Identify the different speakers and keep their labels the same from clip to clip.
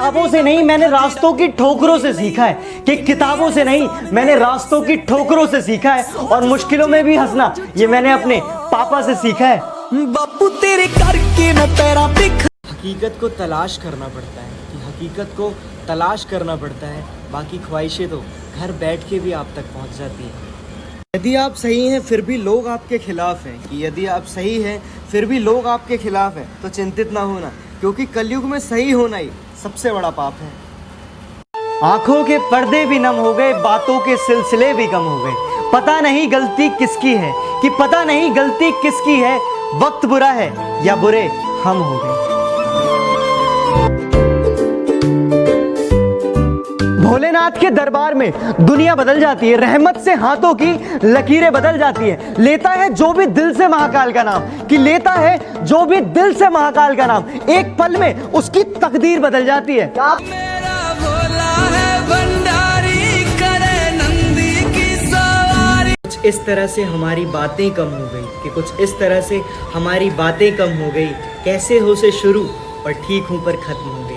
Speaker 1: किताबों से नहीं मैंने रास्तों की ठोकरों से सीखा है, कि किताबों से नहीं मैंने रास्तों की ठोकरों से सीखा है, और मुश्किलों में भी हंसना ये मैंने अपने पापा से सीखा है।
Speaker 2: बापू तेरे करके न पैरा पे।
Speaker 3: हकीकत को तलाश करना पड़ता है, कि हकीकत को तलाश करना पड़ता है, बाकी ख्वाहिशें तो घर बैठ के भी आप तक पहुंच जाती हैं। यदि आप सही हैं फिर भी लोग आपके खिलाफ हैं, कि यदि आप सही हैं फिर भी लोग आपके खिलाफ हैं, तो चिंतित ना होना, क्योंकि कलयुग में सही होना ही सबसे बड़ा पाप है।
Speaker 1: आंखों के पर्दे भी नम हो गए, बातों के सिलसिले भी कम हो गए, पता नहीं गलती किसकी है, कि पता नहीं गलती किसकी है, वक्त बुरा है या बुरे हम हो गए। भोलेनाथ के दरबार में दुनिया बदल जाती है, रहमत से हाथों की लकीरें बदल जाती है। लेता है जो भी दिल से महाकाल का नाम, कि लेता है जो भी दिल से महाकाल का नाम, एक पल में उसकी तकदीर बदल जाती है।
Speaker 2: मेरा भोला है भंडारी, करे नंदी की सवारी।
Speaker 3: कुछ इस तरह से हमारी बातें कम हो गई, कि कुछ इस तरह से हमारी बातें कम हो गई, कैसे हो से शुरू और ठीक हूं पर खत्म हो गई।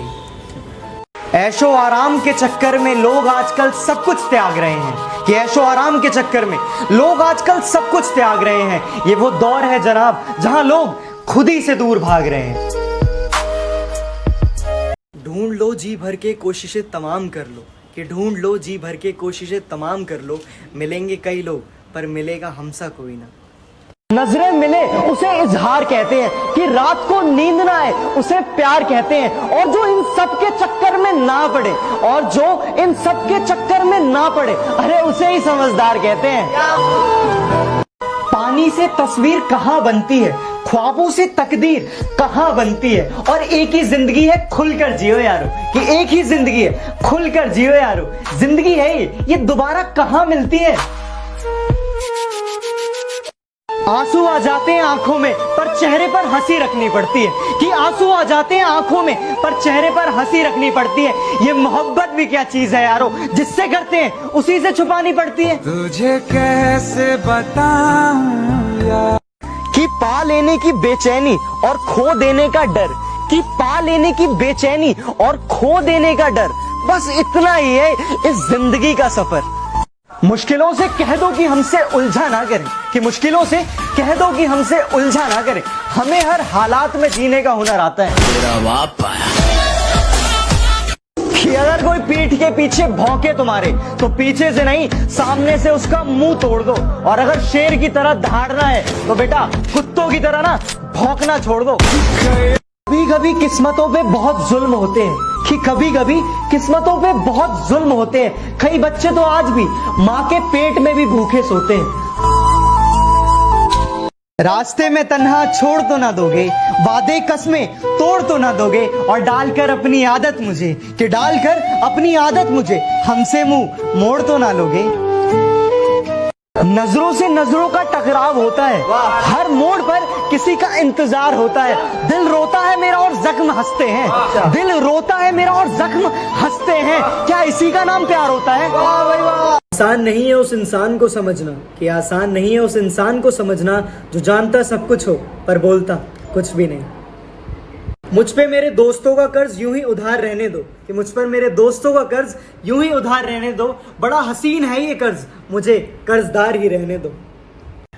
Speaker 1: ऐशो आराम के चक्कर में लोग आजकल सब कुछ त्याग रहे हैं, कि ऐशो आराम के चक्कर में लोग आजकल सब कुछ त्याग रहे हैं। ये वो दौर है जनाब जहां लोग खुद ही से दूर भाग रहे हैं।
Speaker 3: ढूंढ लो जी भर के कोशिशें तमाम कर लो, कि ढूंढ लो जी भर के कोशिशें तमाम कर लो, मिलेंगे कई लोग पर मिलेगा हमसा कोई ना।
Speaker 1: नजरें मिले उसे इजहार कहते हैं, कि रात को नींद ना आए उसे प्यार कहते हैं, और जो इन सब के चक्कर में ना पड़े, और जो इन सब के चक्कर में ना पड़े, अरे उसे ही समझदार कहते हैं। पानी से तस्वीर कहाँ बनती है, ख्वाबों से तकदीर कहाँ बनती है, और एक ही जिंदगी है खुलकर जियो यारो, कि एक ही जिंदगी है खुलकर जियो यारो। जिंदगी है ये दोबारा कहाँ मिलती है। आंसू आ जाते हैं आंखों में पर चेहरे पर हंसी रखनी पड़ती है, कि आंसू आ जाते हैं आंखों में पर चेहरे पर हंसी रखनी पड़ती है। ये मोहब्बत भी क्या चीज है यारो, जिससे करते हैं उसी से छुपानी पड़ती है।
Speaker 2: तुझे कैसे बताऊं यार,
Speaker 1: कि पा लेने की बेचैनी और खो देने का डर, कि पा लेने की बेचैनी और खो देने का डर, बस इतना ही है इस जिंदगी का सफर। मुश्किलों से कह दो कि हमसे उलझा ना करें, कि मुश्किलों से कह दो कि हमसे उलझा ना करें, हमें हर हालात में जीने का हुनर आता है। कि अगर कोई पीठ के पीछे भौंके तुम्हारे, तो पीछे से नहीं सामने से उसका मुंह तोड़ दो, और अगर शेर की तरह दहाड़ना है तो बेटा कुत्तों की तरह ना भौंकना छोड़ दो। कभी कभी किस्मतों पे बहुत जुल्म होते हैं, कि कभी कभी किस्मतों पे बहुत जुल्म होते हैं। कई बच्चे तो आज भी माँ के पेट में भी भूखे सोते हैं। रास्ते में तन्हा छोड़ तो ना दोगे, वादे कस्में तोड़ तो ना दोगे, और डालकर अपनी आदत मुझे, कि डालकर अपनी आदत मुझे हमसे मुंह मोड़ तो ना लोगे। नजरों से नजरों का टकराव होता है, हर मोड़ पर किसी का इंतजार होता है। दिल रोता है मेरा और जख्म हंसते हैं, दिल रोता है मेरा और जख्म हंसते हैं, क्या इसी का नाम प्यार होता है।
Speaker 3: आसान नहीं है उस इंसान को समझना, कि आसान नहीं है उस इंसान को समझना जो जानता सब कुछ हो पर बोलता कुछ भी नहीं। मुझ पे मेरे दोस्तों का कर्ज यूं ही उधार रहने दो, कि मुझ पर मेरे दोस्तों का कर्ज यूं ही उधार रहने दो, बड़ा हसीन है ये कर्ज, मुझे कर्जदार ही रहने दो।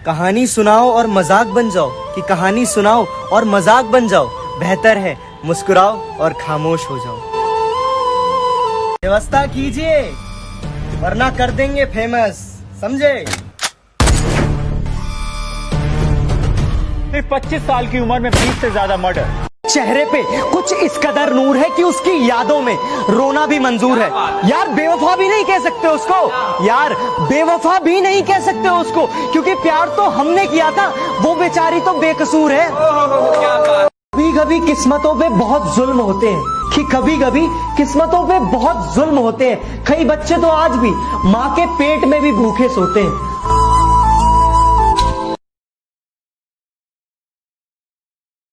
Speaker 3: कहानी सुनाओ और मजाक बन जाओ, कि कहानी सुनाओ और मजाक बन जाओ, बेहतर है मुस्कुराओ और खामोश हो जाओ। व्यवस्था कीजिए वरना कर देंगे फेमस, समझे।
Speaker 4: 25 साल की उम्र में 20 से ज्यादा मर्डर।
Speaker 1: चेहरे पे कुछ इस कदर नूर है कि उसकी यादों में रोना भी मंजूर है। यार बेवफा भी नहीं कह सकते उसको, यार बेवफा भी नहीं कह सकते उसको, क्योंकि प्यार तो हमने किया था, वो बेचारी तो बेकसूर है। कभी कभी किस्मतों पे बहुत जुल्म होते हैं, कि कभी कभी किस्मतों पे बहुत जुल्म होते हैं। कई बच्चे तो आज भी माँ के पेट में भी भूखे सोते हैं।